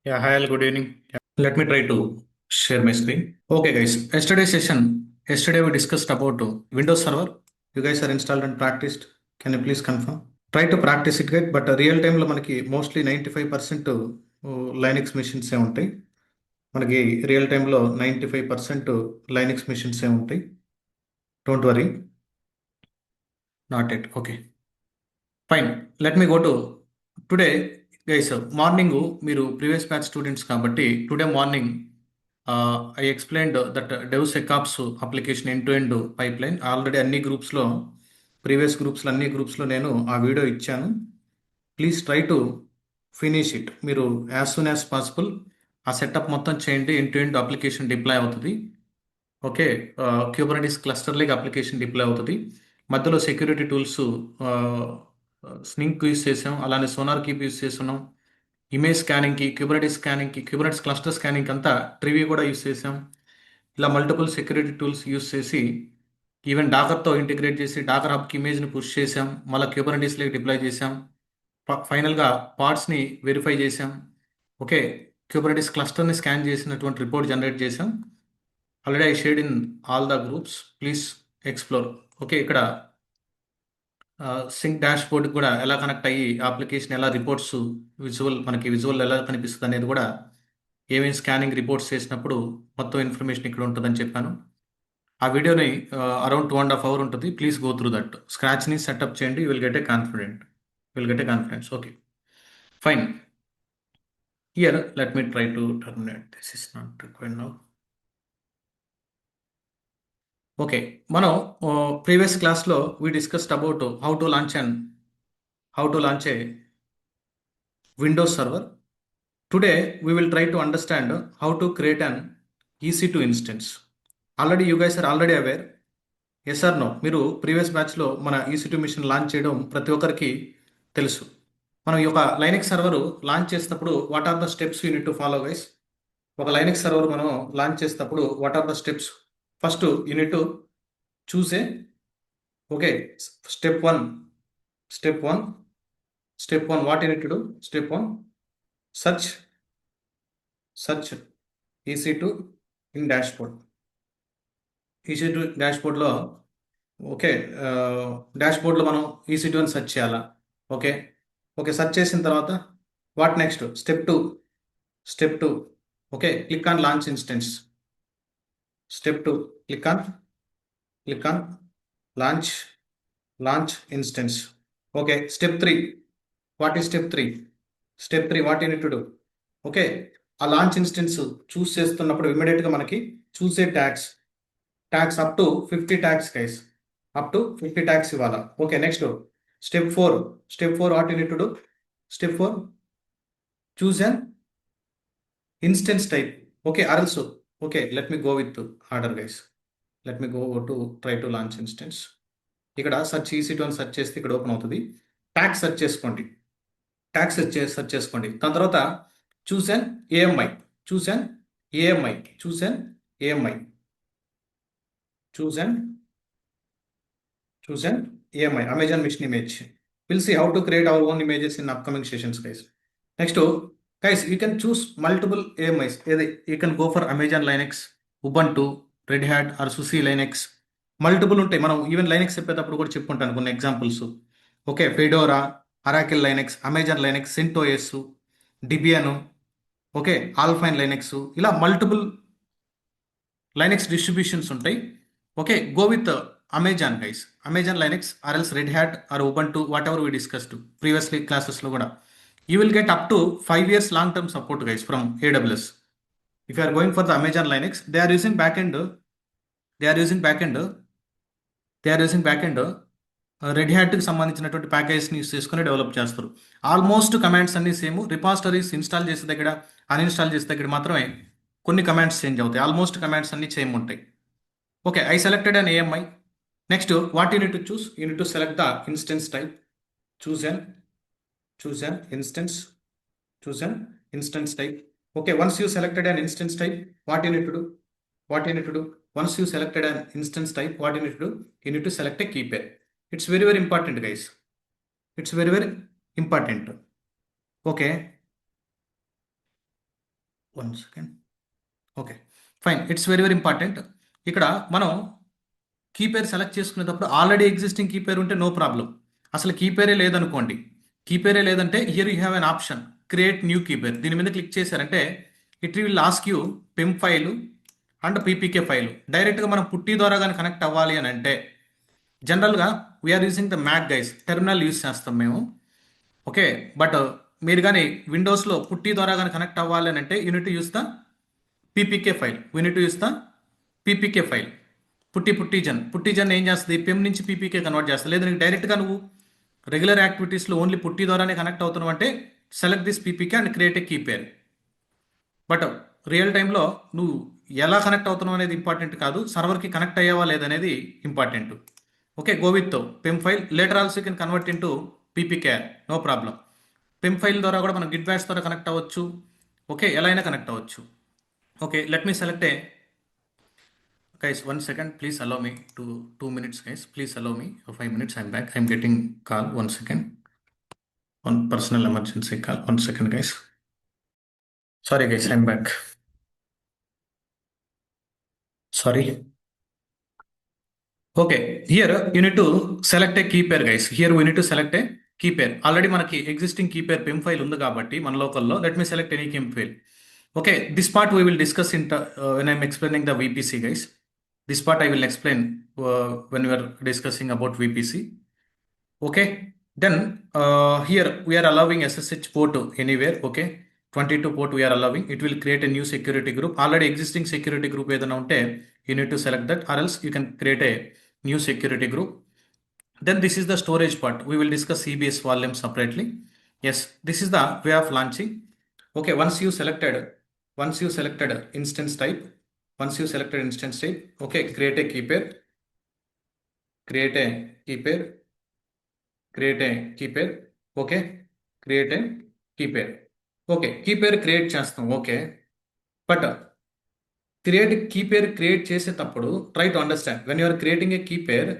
Yeah, hi, all, good evening. Yeah, let me try to share my screen. Okay, guys. Yesterday we discussed about Windows Server. You guys are installed and practiced. Can you please confirm? Try to practice it, guys. But real టైంలో మనకి mostly 95% Linux మిషన్సే ఉంటాయి. మనకి real టైంలో 95% Linux మిషన్సే ఉంటాయి. Don't worry. Not at. Okay, fine. Let me go to today guys. Morning మీరు previous batch students కాబట్టి today morning I explained that DevSecOps application end to end pipeline. Already అన్ని గ్రూప్స్లో, previous గ్రూప్స్లో అన్ని గ్రూప్స్లో నేను ఆ video ఇచ్చాను. Please try to finish it. మీరు యాజ్ సూన్ యాజ్ పాసిబుల్ ఆ సెటప్ మొత్తం చేయండి. End to end application deploy అవుతుంది. ఓకే, క్యూబర్నెటిస్ క్లస్టర్ లేక అప్లికేషన్ డిప్లాయ్ అవుతుంది. మధ్యలో సెక్యూరిటీ టూల్స్ స్నింక్ యూస్ చేసాం, అలానే సోనార్ కీప్ యూస్ చేస్తున్నాం. ఇమేజ్ స్కానింగ్కి, స్కానింగ్కి, క్యూబర్నెటిస్ క్లస్టర్ స్కానింగ్ అంతా ట్రివీ కూడా యూస్ చేసాం. ఇలా మల్టిపుల్ సెక్యూరిటీ టూల్స్ యూస్ చేసి ఈవెన్ డాకర్తో ఇంటిగ్రేట్ చేసి డాకర్ హబ్కి ఇమేజ్ని పుష్ చేసాం. మళ్ళీ క్యూబర్నెటిస్లోకి డిప్లాయ్ చేసాం. ఫైనల్గా పార్ట్స్ని వెరిఫై చేసాం. ఓకే, క్యూబర్నెటిస్ క్లస్టర్ని స్కాన్ చేసినటువంటి రిపోర్ట్ జనరేట్ చేసాం. Already I shared in all the groups. Please explore. Okay, ఇక్కడ సింక్ డాష్ బోర్డ్ కూడా ఎలా కనెక్ట్ అయ్యి అప్లికేషన్ ఎలా రిపోర్ట్స్ మనకి విజువల్ ఎలా కనిపిస్తుంది అనేది కూడా, ఏమేమి స్కానింగ్ రిపోర్ట్స్ చేసినప్పుడు మొత్తం ఇన్ఫర్మేషన్ ఇక్కడ ఉంటుందని చెప్పాను. ఆ వీడియోని అరౌండ్ 2.5 hours ఉంటుంది. Please go through that. స్క్రాచ్ని సెటప్ చేయండి. Will get a confidence. Okay, fine. Here let me try to terminate. This is not required now. Okay, మనం ప్రీవియస్ క్లాస్లో we discussed about how to launch a Windows server. Today we will try to understand how to create an EC2 instance. Already you guys are already aware. Yes or no? మీరు previous బ్యాచ్లో మన EC2 machine launch చేయడం ప్రతి ఒక్కరికి తెలుసు. మనం ఈ యొక్క లైనక్స్ సర్వర్ లాంచ్ చేసినప్పుడు what are the steps you need to follow guys? ఒక లైనక్స్ సర్వర్ మనం లాంచ్ చేసినప్పుడు what are the steps? First you need to choose a, okay, step one. What you need to do? Step one, search EC2 in dashboard. EC2 డాష్బోర్డ్లో, okay, డాష్బోర్డ్లో మనం EC2 అని search చేయాలా? Okay, search చేసిన తర్వాత what next? Step two, okay, click on launch instance. Step two, click on launch instance. Okay, step three. What is step three? What you need to do? Okay, ఆ launch instance choose చేస్తున్నప్పుడు ఇమీడియట్గా మనకి చూసే tags up to 50 tags guys. Up to 50 tags ఇవ్వాలా? Okay, next step four. What you need to do? Step four, choose an instance type. Okay, also, okay, let me go with order guys. Let me go to try to launch instance. ఇక్కడ search EC2 అని search చేస్తే ఇక్కడ open అవుతుంది. Tags search చేసుకోండి. దాని తర్వాత చూస్ అన్ AMI. Amazon Mission Image. We'll see how to create our own images in upcoming sessions, guys. Next, guys, you can choose multiple AMIs. You can go for Amazon Linux, Ubuntu, Red Hat, or SUSE Linux. Multiple ఉంటాయి. మనం even Linux చెప్పేటప్పుడు కూడా చెప్పుకుంటాను కొన్ని examples. Okay, Fedora, Oracle Linux, Amazon Linux, CentOS, Debian, okay, Alpine Linux, ఇలా multiple Linux distributions ఉంటాయి. Okay, go with Amazon guys. Amazon Linux or else Red Hat or Ubuntu, whatever we discussed previously క్లాసెస్లో కూడా. You will get up to 5 years long term support guys from AWS. If you are going for the Amazon Linux, they are using backend Red హ్యాట్కి సంబంధించినటువంటి ప్యాకేజ్ని use చేసుకుని develop చేస్తారు. Almost commands అన్ని same. Repositories install చేసే దగ్గర, uninstall చేసే దగ్గర మాత్రమే కొన్ని కమాండ్స్ చేంజ్ అవుతాయి. ఆల్మోస్ట్ కమాండ్స్ అన్ని సేమ్ ఉంటాయి. Okay, I selected an AMI. Next what you need to choose? You need to select the instance type. Choose an instance type. Okay, once you selected an instance type, what you need to do? Once you selected an instance type, what you need to do? You need to select a key pair. It's very, very important, guys. It's very, very important. Okay. 1 second. Okay, fine. It's very very important. ఇక్కడ మనం key pair select చేసుకునేటప్పుడు already existing key పేర్ ఉంటే no problem. అసలు key పేరే లేదనుకోండి, key పేరే లేదంటే here you have an option create new key pair. దీని మీద క్లిక్ చేశారంటే it will ask you PEM file and PPK file. డైరెక్ట్గా మనం పుట్టి ద్వారా కానీ కనెక్ట్ అవ్వాలి అని అంటే జనరల్గా we are using the Mac guys, terminal use చేస్తాం మేము. ఓకే, బట్ మీరు కానీ విండోస్లో పుట్టి ద్వారా కానీ కనెక్ట్ అవ్వాలి అని అంటే you need use the PPK file. You need use the PPK file. PuTTYgen ఏం చేస్తుంది, పిమ్ నుంచి పీపీకే కన్వర్ట్ చేస్తుంది. లేదా నీకు డైరెక్ట్గా నువ్వు రెగ్యులర్ యాక్టివిటీస్లో ఓన్లీ పుట్టి ద్వారానే కనెక్ట్ అవుతున్నావు అంటే select this PPK and create a key pair. But real టైంలో నువ్వు ఎలా కనెక్ట్ అవుతున్నావు అనేది ఇంపార్టెంట్ కాదు, సర్వర్కి కనెక్ట్ అయ్యావా లేదనేది important. Okay, go with PEM file. Later also can convert into PPK, no problem. PEM file ద్వారా కూడా మనం గిట్ బ్యాష్ ద్వారా కనెక్ట్ అవ్వచ్చు. ఓకే, ఎలా అయినా కనెక్ట్ అవ్వచ్చు. Okay, let me select a guys, 1 second, please allow me to 2 minutes, guys. Please allow me 5 minutes. I'm back. I'm getting call. 1 second. On personal emergency call. 1 second, guys. Sorry, guys. I'm back. Sorry. Okay. Here you need to select a key pair, guys. Here we need to select a key pair. Already మనకి existing key pair PIM file ఉంది కాబట్టి మన లోకల్లో. Let me select any key file. Okay. This part we will discuss when I'm explaining the VPC, guys. This part I will explain when we are discussing about VPC. Okay, then here we are allowing SSH port anywhere. Okay, 22 port we are allowing. It will create a new security group. Already existing security group ఏదైనా ఉంటే you need to select that, or else you can create a new security group. Then this is the storage part. We will discuss CBS volume separately. Yes, this is the way of launching. Okay, once you selected instance type, okay, create a key pair, create a key pair, create a key pair. Okay, create a key pair. Okay, key pair create చేస్తాం. Okay, but create key pair create చేసేటప్పుడు try to understand when you're creating a key pair,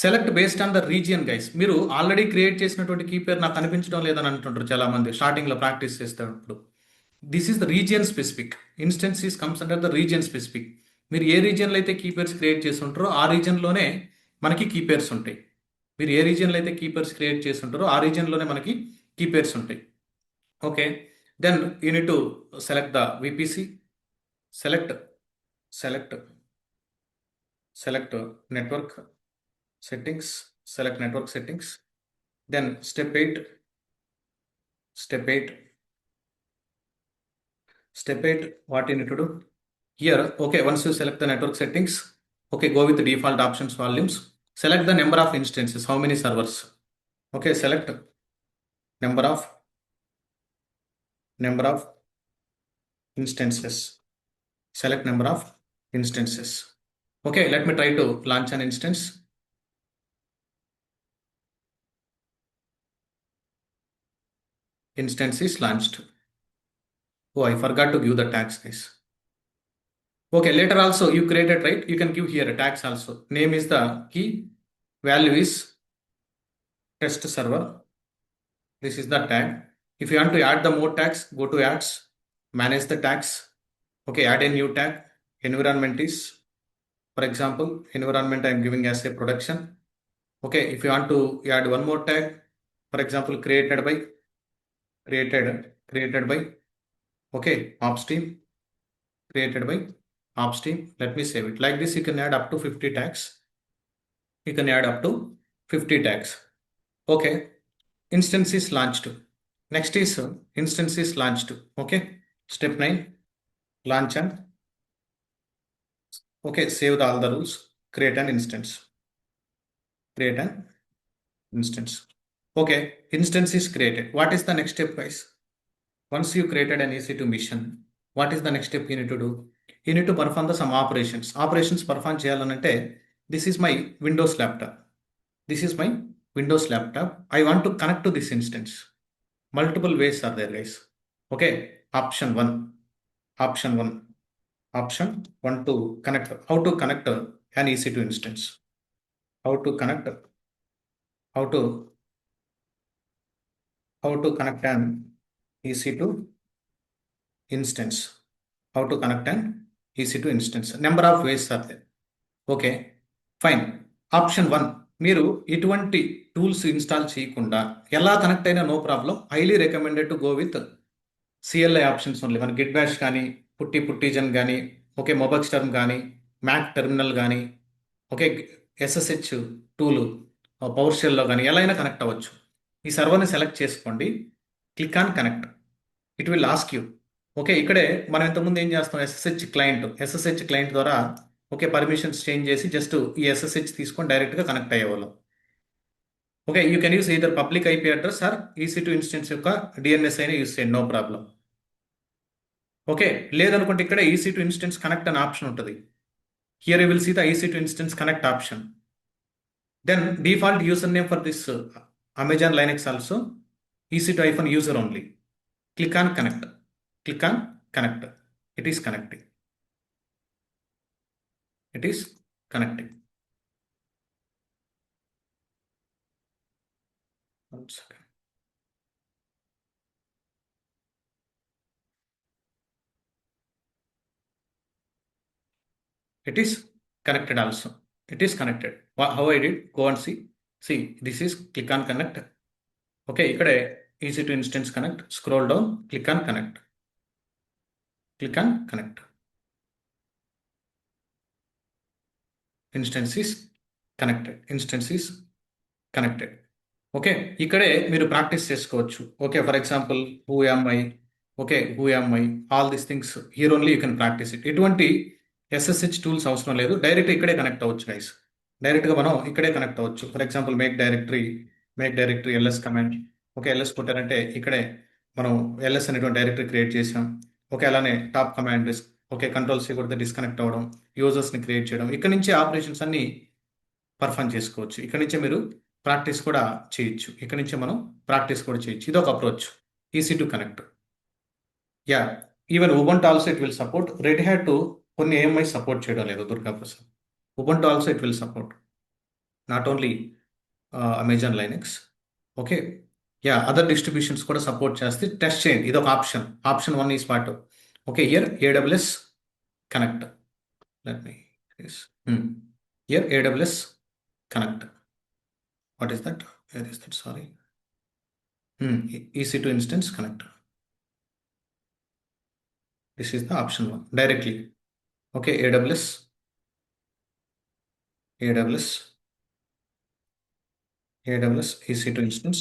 select based on the region guys. మీరు already create చేసినటువంటి key pair నాకు కనిపించడం లేదని అంటుంటారు చాలా మంది స్టార్టింగ్లో ప్రాక్టీస్ చేసేటప్పుడు. This is the region specific. Instances comes under the region specific. మీరు ఏ రీజియన్లో అయితే కీ పేర్స్ క్రియేట్ చేసి ఉంటారో ఆ రీజియన్లోనే మనకి కీ పేర్స్ ఉంటాయి. మీరు ఏ రీజియన్లో అయితే కీ పేర్స్ క్రియేట్ చేసి ఉంటారో ఆ రీజియన్లోనే మనకి కీ పేర్స్ ఉంటాయి. Okay, then you need to select the VPC. Select network settings. Select network settings. Then step 8. What you need to do here? Okay, once you select the network settings, okay, go with the default options volumes. Select the number of instances, how many servers. Okay, select number of instances. Select number of instances. Okay, let me try to launch an instance. Instance is launched. Oh, I forgot to give the tags, guys. Okay, later also you created, right? You can give here a tags also. Name is the key, value is test server. This is the tag. If you want to add the more tags, go to adds, manage the tags. Okay, add a new tag. Environment is, for example, environment I am giving as a production. Okay, if you want to add one more tag, for example, created by, okay, Opsteam, created by Opsteam. Let me save it. Like this, you can add up to 50 tags. Okay, instance is launched. Next is instance is launched. Okay, step 9, launch and, okay, save all the rules. Create an instance. Okay, instance is created. What is the next step, guys? Once you created an EC2 mission, what is the next step you need to do? You need to perform some operations perform చేయాలనంటే, this is my Windows laptop. I want to connect to this instance. Multiple ways are there, guys. Okay, option 1 to connect. How to connect an EC2 instance. How to connect an EC2 instance. How to connect and EC2 instance. Number of ways are they. Okay, fine. Option 1, మీరు ఇటువంటి tools install చేయకుండా ఎలా connect అయినా no problem. Highly recommended to go with CLI options only. మన Git Bash కానీ, PuTTYgen కానీ, okay, MobaXterm కానీ, Mac terminal కానీ, ఓకే, SSH టూలు పవర్ షెల్లో కానీ ఎలా అయినా కనెక్ట్ అవ్వచ్చు. ఈ సర్వర్ని సెలెక్ట్ చేసుకోండి, click on connect. It will ask you. Okay, ఇక్కడే మనం ఇంతకుముందు ఏం చేస్తాం, ఎస్ఎస్హెచ్ క్లయింట్ ద్వారా ఓకే పర్మిషన్స్ చేంజ్ చేసి జస్ట్ ఈ SSH తీసుకొని డైరెక్ట్గా కనెక్ట్ అయ్యేవాళ్ళం. Okay, you can use either public IP address or EC2 instance యొక్క DNS అయినా యూస్ చేయండి, నో ప్రాబ్లం. ఓకే, లేదనుకుంటే ఇక్కడ EC2 ఇన్స్టెన్స్ కనెక్ట్ అనే ఆప్షన్ ఉంటుంది. Here you will see the EC2 instance connect option. Then default user name for this Amazon Linux also EC2-user only. Click on connect. Click on connect. It is connecting. It is connecting. One second. It is connected also. It is connected. How I did? Go and see. See, this is click on connect. Okay, ikkade EC2 instance connect. Scroll down. Click on connect. Click on connect. Instance is connected. Instance is connected. Okay, ఇక్కడే మీరు practice చేసుకోవచ్చు. Okay, for example who am I, okay, who am I, all these things here only you can practice it. ఎటువంటి SSH tools అవసరం లేదు, direct ఇక్కడే connect అవ్వచ్చు guys. డైరెక్ట్గా మనం ఇక్కడే కనెక్ట్ అవ్వచ్చు. For example make directory LS command. Okay, LS కొట్టారంటే ఇక్కడే మనం LS అనేటువంటి డైరెక్టరీ క్రియేట్ చేసాం. ఓకే, అలానే టాప్ కమాండ్, ఓకే, కంట్రోల్-C కొడితే డిస్కనెక్ట్ అవ్వడం, యూజర్స్ని క్రియేట్ చేయడం, ఇక్కడ నుంచి ఆపరేషన్స్ అన్ని పర్ఫామ్ చేసుకోవచ్చు. ఇక్కడ నుంచే మీరు ప్రాక్టీస్ కూడా చేయొచ్చు. ఇక్కడ నుంచే మనం ప్రాక్టీస్ కూడా చేయొచ్చు. ఇది ఒక approach, EC2 connect. Yeah, even Ubuntu also it will support. Red hat కొన్ని AMI సపోర్ట్ చేయడం లేదు Durga Prasad. Ubuntu also it will support, not only Amazon Linux. Okay, yeah, other distributions కూడా సపోర్ట్ చేస్తే టెస్ట్ చేయండి. ఇది ఒక option 1 is what. Okay, here AWS connect. Let me here AWS connect. What is that? Where is that? Sorry. EC2 instance connect. This is the option 1 directly. Okay, AWS EC2 instance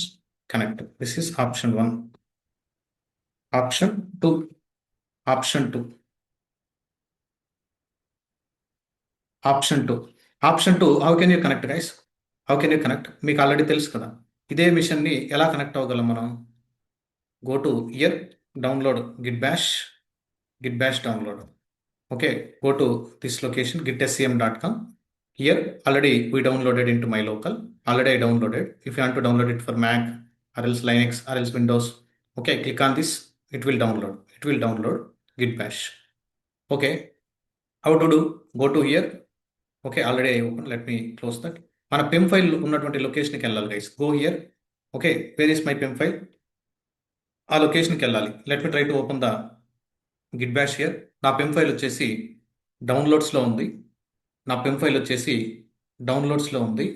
connect. This is option 1. Option 2. Option 2. How can you connect, guys? How can you connect? మీకు already తెలుసు కదా. ఇదే మిషన్ని ఎలా connect అవ్వగలం మనం? Go to here, download Git bash download. Okay, go to this location gitscm.com. Here already we downloaded into my local. Already I downloaded. If you want to download it for Mac or else Linux or else Windows, okay, click on this. It will download git bash. Okay, how to do? Go to here. Okay, already I opened. Let me close that. మన PIM file ఉన్నటువంటి లొకేషన్కి వెళ్ళాలి guys. Go here. Okay, where is my PIM file? ఆ లొకేషన్కి వెళ్ళాలి. Let me try to open the Git Bash here. నా PIM file వచ్చేసి డౌన్లోడ్స్లో ఉంది. నా PIM ఫైల్ వచ్చేసి డౌన్లోడ్స్లో ఉంది.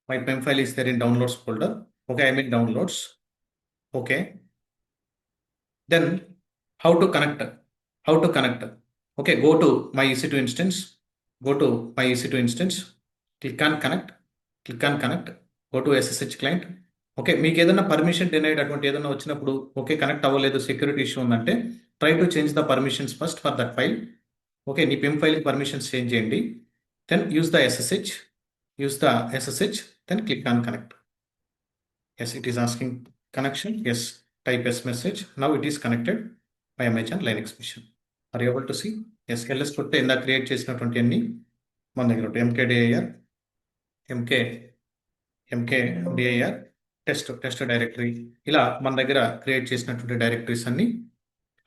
My PIM file is there in downloads folder. Okay, I mean downloads. Okay, then how to connect. Okay, go to my EC2 instance. Click on connect. Go to SSH client. Okay, మీకు ఏదైనా permission denied అటువంటి ఏదైనా వచ్చినప్పుడు, okay, connect అవ్వలేదు, security issue ఉందంటే try to change the permissions first for that file. Okay, నీ PIM ఫైల్కి permissions change చేయండి. Then use the SSH, then click on connect. Yes, it is asking connection. Yes, type yes message. Now it is connected by Amazon Linux machine. Are you able to see? Yes, LS కొడితే ఇందాక create చేసినటువంటి అన్ని మన దగ్గర ఉంటాయి. MKDIR test directory, ఇలా మన దగ్గర క్రియేట్ చేసినటువంటి డైరెక్టరీస్ అన్ని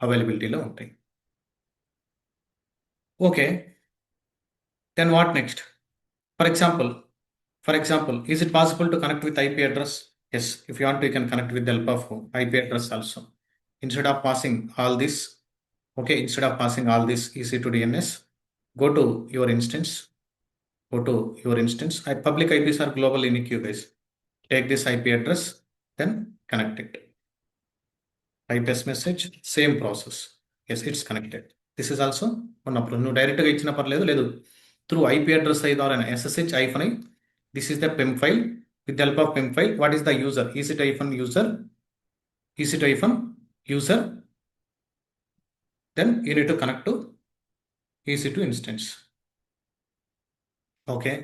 అవైలబిలిటీలో ఉంటాయి. Okay, then what next? For For example, is it possible to connect with IP address? Yes, if you want to, you can connect with the help of IP address also. Instead of passing all this, okay, instead of passing all this EC2 DNS, go to your instance, Public IPs are global unique, you guys. Take this IP address, then connect it. IPS message, same process. Yes, it's connected. This is also one approach. నువ్వు డైరెక్ట్గా ఇచ్చిన పర్లేదు లేదు through IP address అయితే are SSH hyphen I. This is the PEM file. With the help of PEM file, what is the user? EC2 hyphen user, EC2 hyphen user. Then you need to connect to EC2 instance. Okay.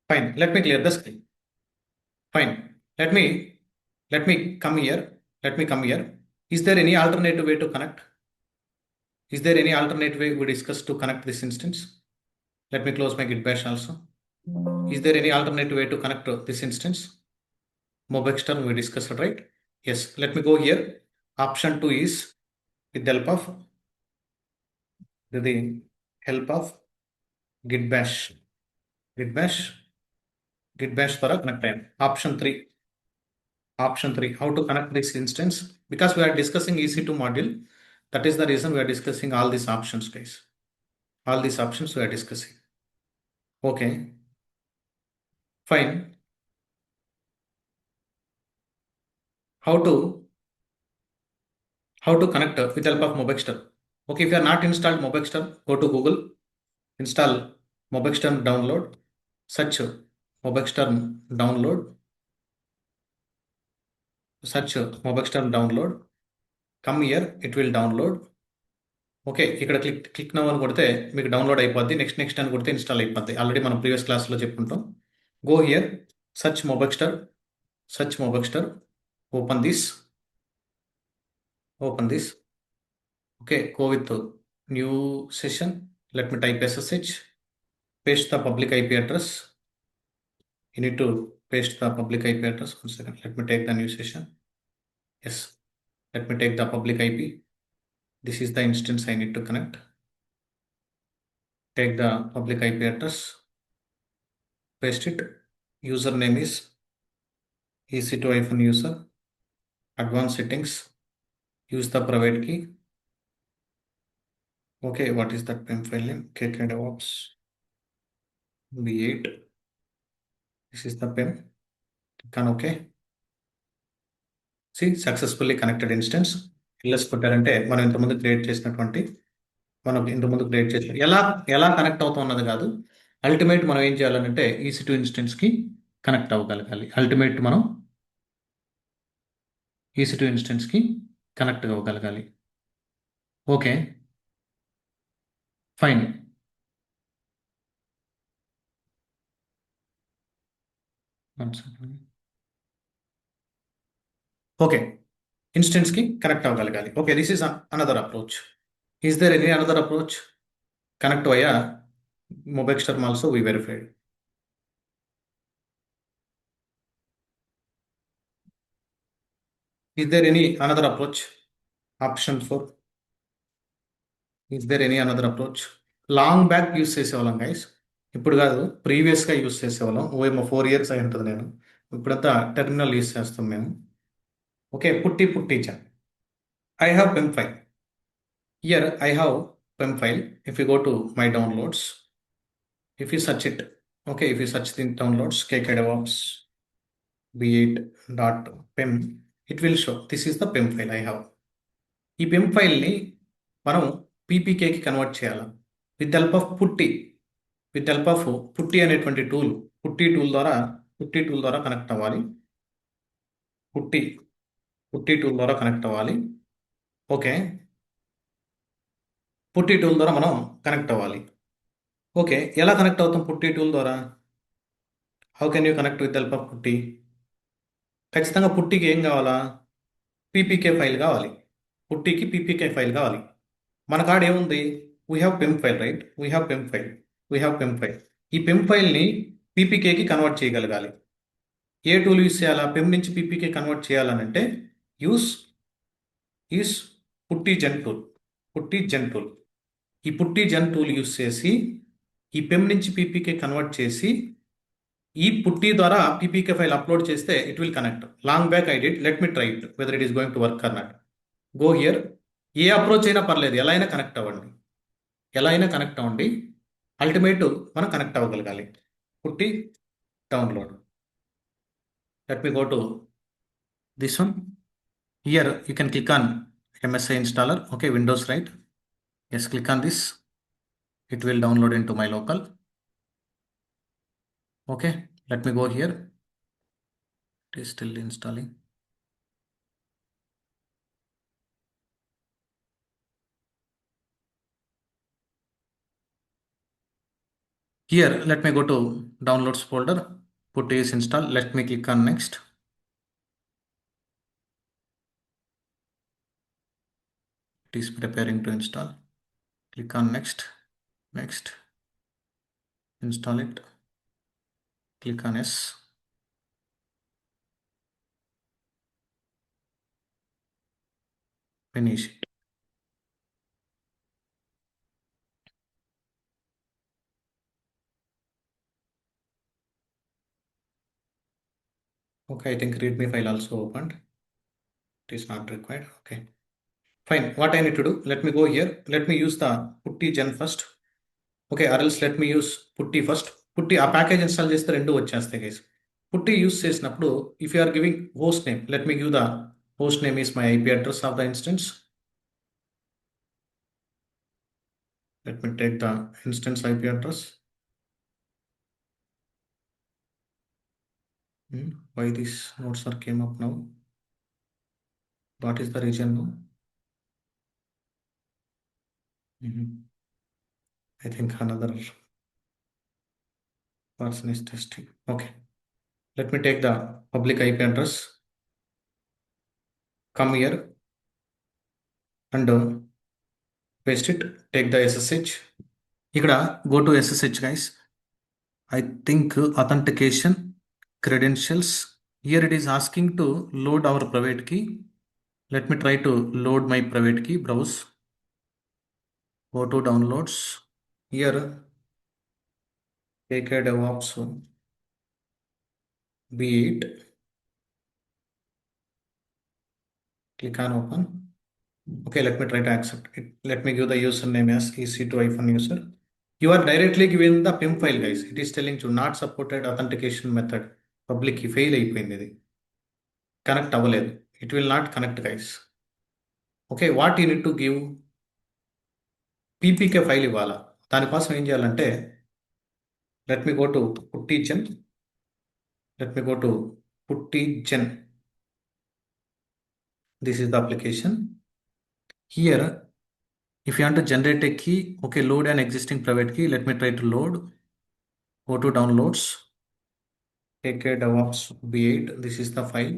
Fine. Let me clear the screen. Fine. Let me come here. Is there any alternative way to connect? Is there any alternate way we discussed to connect this instance? Let me close my git bash also. Is there any alternate way to connect to this instance? Mobexter we discussed, right? Yes, let me go here. Option 2 is with the help of git bash ద్వారా connect అయ్యాను. Option 3, how to connect this instance? Because we are discussing EC2 module, that is the reason we are discussing all these options, guys. All these options we are discussing. Okay, fine. How to connect with the help of Mobexter? Okay, if you are not installed Mobexter, go to Google, install Mobexter download, search Mobexter download, come here, it will download. Okay, ఇక్కడ click now అని కొడితే మీకు download అయిపోద్ది. Next అని కొడితే install అయిపోద్ది. Already మనం previous క్లాస్లో చెప్పుకుంటాం. Go here, search MobaXterm, open this. Okay, go with new session. Let me type SSH, paste the public IP address. You need to paste the public IP address. 1 second, let me take the new session. Yes, let me take the public IP. This is the instance I need to connect. Take the public IP address, paste it. Username is EC2-user. Advanced settings, use the private key. Okay, what is that PEM file name? KK-DevOps V8. This is the PEM. Click on OK. See, successfully connected instance. LS కొట్టారంటే మనం ఇంతకుముందు create చేసినటువంటి ఎలా connect అవుతాం అన్నది కాదు. Ultimate మనం ఏం చేయాలంటే EC2 ఇన్స్టెన్స్కి కనెక్ట్ అవ్వగలగాలి. EC2 ఇన్స్టెన్స్కి కనెక్ట్ అవ్వగలగాలి. Okay, fine. ఓకే, ఇన్స్టెన్స్కి కనెక్ట్ అవ్వగలగాలి. Okay, this is another approach. Is there any another approach? Connect via Mobexter also we verified. Is there any another approach? Option 4. Is there any another approach? Long back use చేసేవాళ్ళం guys, ఇప్పుడు కాదు, ప్రీవియస్గా use చేసేవాళ్ళం. ఓఏమో 4 years అయి ఉంటుంది. నేను ఇప్పుడంతా terminal use చేస్తాం మేము. Okay, పుట్టిచా. I have PEM file. Here I have PEM file. If you go to my downloads, if you search it, okay, if you search the downloads KK-DevOps v8.pem, it will show this is the PEM file I have. ఈ PEM ఫైల్ని మనం పీపీకేకి convert చేయాలి with help of పుట్టి అనేటువంటి tool. పుట్టి tool ద్వారా connect అవ్వాలి. పుట్టి టూల్ ద్వారా కనెక్ట్ అవ్వాలి. ఓకే, పుట్టి టూల్ ద్వారా మనం కనెక్ట్ అవ్వాలి. ఓకే, ఎలా కనెక్ట్ అవుతాం పుట్టి టూల్ ద్వారా? How can you connect with help of పుట్టి? ఖచ్చితంగా పుట్టికి ఏం కావాలా? పీపీకే ఫైల్ కావాలి. పుట్టికి పీపీకే ఫైల్ కావాలి. మన కాడ ఏముంది? We have PEM file, right? We have PEM file. ఈ PEM ఫైల్ని పీపీకేకి కన్వర్ట్ చేయగలగాలి. ఏ టూల్ యూస్ చేయాలా? PEM నుంచి పీపీకే కన్వర్ట్ చేయాలనంటే యూస్ పుట్టి జెన్ టూల్. ఈ పుట్టి జెన్ టూల్ యూస్ చేసి ఈ PEM నుంచి పీపీకే కన్వర్ట్ చేసి ఈ పుట్టి ద్వారా పీపీకే ఫైల్ అప్లోడ్ చేస్తే it will connect. Long back I did, let me try it whether it is going to work or not. Go here. A approach అయినా పర్లేదు, ఎలా అయినా కనెక్ట్ అవ్వండి, ఎలా అయినా కనెక్ట్ అవ్వండి. అల్టిమేట్ మనం కనెక్ట్ అవ్వగలగాలి. పుట్టి download. Let me go to this one. Here you can click on MSI installer. Okay, Windows, right? Yes, click on this. It will download into my local. Okay, let me go here. It is still installing. Here, let me go to downloads folder. Put is installed. Let me click on next. It is preparing to install. Click on next. Next. Install it. Click on yes. Finish it. Okay, I think readme file also opened. It is not required. Okay, fine. What I need to do? Let me go here. Let me use the putty gen first. Okay, or else let me use PuTTY first. PuTTY ఆ package install చేస్తే రెండు వచ్చేస్తాయి guys. PuTTY use చేసినప్పుడు if you are giving host name, let me give the host name is my IP address of the instance. Let me take the instance IP address. Why this notes are came up now? What is the reason now? I think another person is testing. Okay, let me take the public IP address. Come here and paste it. Take the SSH. ఇక్కడ go to SSH guys. I think authentication credentials. Here it is asking to load our private key. Let me try to load my private key. Browse. Go to downloads. Here AK DevOps B8. Click on open. Okay, let me try to accept it. Let me give the username as EC2-user. You are directly given the PIM file guys. It is telling you not supported authentication method. Public key fail అయిపోయింది, ఇది connect అవ్వలేదు. It will not connect guys. Okay, what you need to give? PPK file ఇవ్వాలా. దానికోసం ఏం చేయాలంటే let me go to PuTTYgen. Let me go to PuTTYgen. This is the application. Here if you want to generate a key, okay, load an existing private key. Let me try to load. Go to downloads. Take a DevOps B8. This is the file.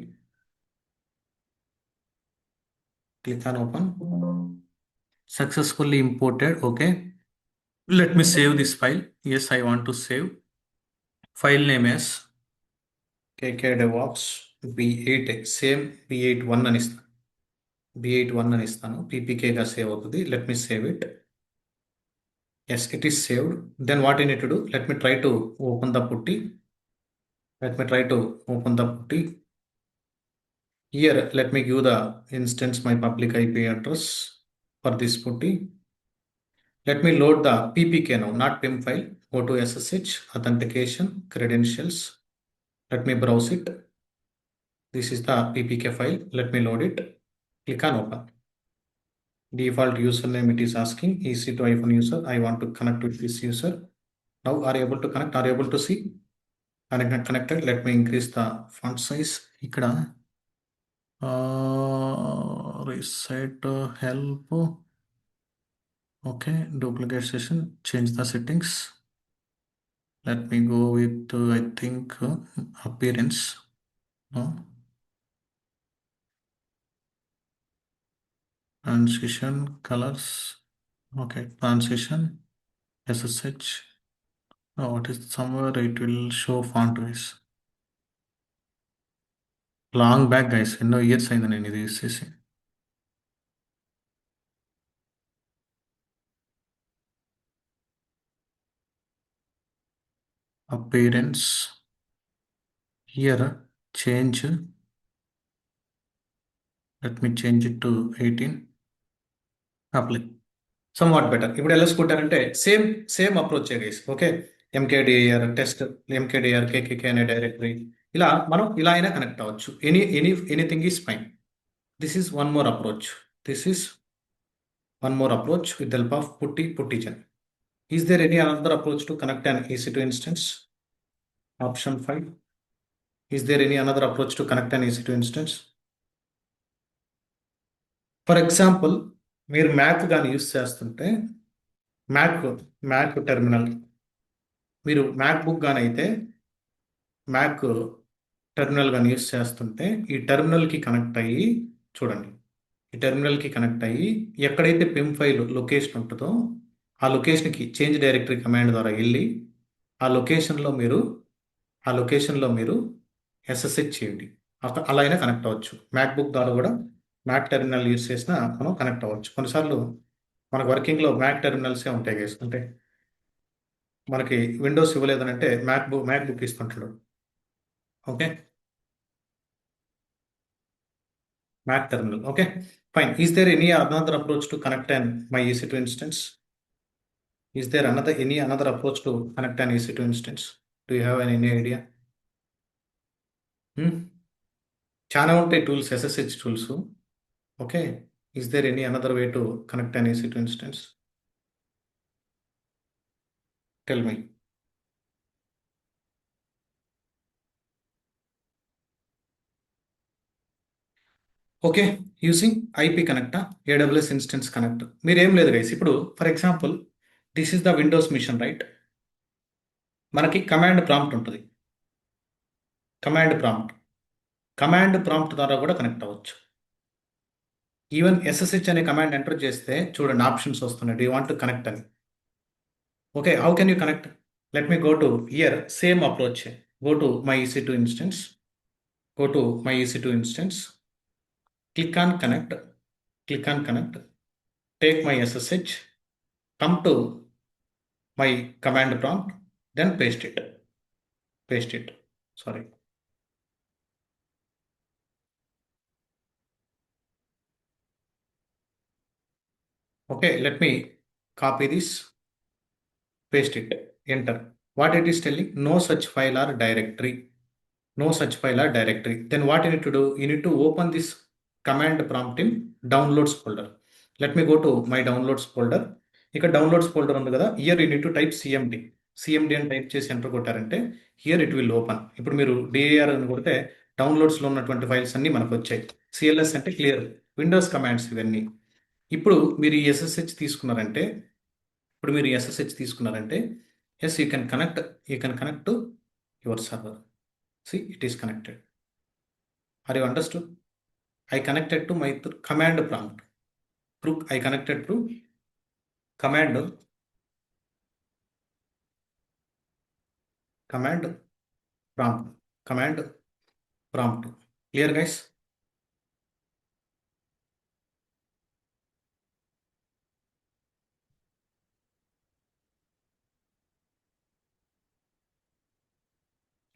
Click on open. Successfully imported. Okay, let me save this file. Yes, I want to save. File name is KK DevOps B8. Same B81 అని ఇస్తాను. B81 అని ఇస్తాను. PPKగా save అవుతుంది. Let me save it. Yes, it is saved. Then what I need to do? Let me try to open the putty. Let me try to open the putty. Here, let me give the instance my public IP address for this putty. Let me load the PPK now, not PIM file. Go to SSH, authentication, credentials. Let me browse it. This is the PPK file. Let me load it. Click on open. Default username it is asking EC2-user. I want to connect with this user. Now are you able to connect? Are you able to see? Connected. Let me increase the font size. ఇక్కడ reset help. Okay, duplicate session. Change the settings. Let me go with I think appearance. No. Transition colors. Okay, transition. SSH. Oh, what is somewhere it will show font wise. Long back guys, ఎన్నో years అయింది నేను ఇది use చేసి. Appearance. Here, change. Let me change it to 18. Apply. Somewhat better. ఇప్పుడు ఎలా కొట్టారంటే same approach guys. Okay, MKDIR test, MKDIR KKK అనే directory, ఇలా మనం ఇలా అయినా కనెక్ట్ అవ్వచ్చు. Anything is fine. This is one more approach. This is one more approach with help of puttygen. Is there any another approach to connect on EC2 instance? Option 5. Is there any another approach to connect on EC2 instance? For example, మీరు Mac కానీ use చేస్తుంటే Mac Mac terminal, మీరు Mac book కానీ అయితే Mac terminal కానీ use చేస్తుంటే ఈ టెర్మినల్కి connect అయ్యి చూడండి, ఈ టెర్మినల్కి కనెక్ట్ అయ్యి ఎక్కడైతే పిమ్ ఫైల్ లొకేషన్ ఉంటుందో ఆ లొకేషన్కి చేంజ్ డైరెక్టరీ కమాండ్ ద్వారా వెళ్ళి ఆ లొకేషన్లో మీరు ఆ లొకేషన్లో మీరు SSH చేయండి. అలా అయినా కనెక్ట్ అవ్వచ్చు. మ్యాక్ బుక్ ద్వారా కూడా మ్యాక్ టెర్మినల్ యూస్ చేసినా మనం కనెక్ట్ అవ్వచ్చు. కొన్నిసార్లు మనకు వర్కింగ్లో మ్యాక్ టెర్మినల్సే ఉంటాయి గైస్. అంటే మనకి విండోస్ ఇవ్వలేదనంటే మ్యాక్ బుక్ ఇస్తుంటాడు. Okay, Mac terminal. Okay, fine. Is there any another approach to connect and my EC2 instance? Is there any another approach to connect and EC2 instance? Do you have any idea? చాలా ఉంటాయి tools, SSH tools. Okay, is there any another way to connect and EC2 instance? Tell me. Okay, using IP connect, AWS instance connect. మీరేం లేదు గైస్. ఇప్పుడు for example, this is the Windows machine, right? మనకి command prompt ఉంటుంది. Command prompt ద్వారా కూడా connect అవ్వచ్చు. Even SSH అనే కమాండ్ ఎంటర్ చేస్తే చూడండి ఆప్షన్స్ వస్తున్నాయి. Do you want to connect అని. Okay, how can you connect? Let me go to here, same approach. Go to my EC2 instance. Go to my EC2 instance. Click on connect. Take my SSH. Come to my command prompt. Then paste it. Sorry. Okay, let me copy this. Paste it. Enter. What it is telling? No such file or directory. Then what you need to do? You need to open this command prompt in downloads folder. Let me go to my downloads folder. ఇక్కడ downloads folder ఉంది కదా, here you need to type CMD అని type చేసి enter కొట్టారంటే here it will open. ఇప్పుడు మీరు DAR అని కొడితే డౌన్లోడ్స్లో ఉన్నటువంటి ఫైల్స్ అన్నీ మనకు వచ్చాయి. సిఎల్ఎస్ అంటే క్లియర్, విండోస్ కమాండ్స్ ఇవన్నీ. ఇప్పుడు మీరు ఈ ఎస్ఎస్హెచ్ తీసుకున్నారంటే as you can connect to your server. See, it is connected. Are you understood? I connected to my command prompt. I connected to command prompt. Clear, guys?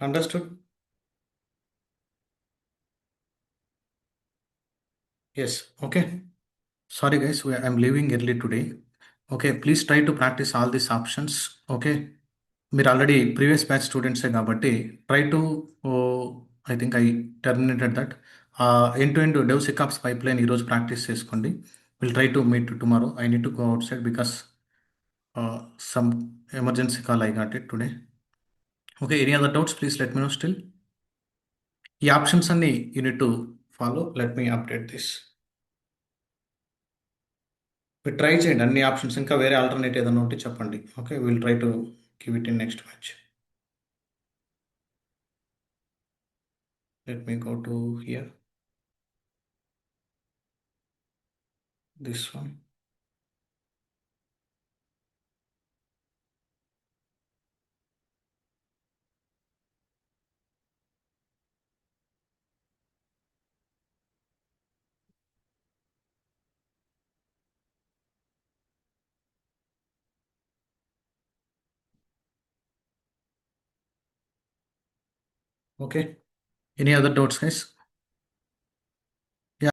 Understood? Yes. Okay. Sorry, guys. I'm leaving early today. Okay. Please try to practice all these options. Okay. మీరు already previous batch స్టూడెంట్సే కాబట్టి try to, I think I terminated that end to end DevSecOps pipeline ఈరోజు practice చేసుకోండి. Will try to meet tomorrow. I need to go outside because some emergency call I got it today. Okay, any other doubts please let me know still. ఈ options అన్ని you need to follow. Let me update this. మీరు try చేయండి అన్ని options. ఇంకా వేరే alternate ఏదైనా ఉంటే చెప్పండి. Okay, will try to give it in next match. Let me go to here, this one. Okay. Any other doubts, guys?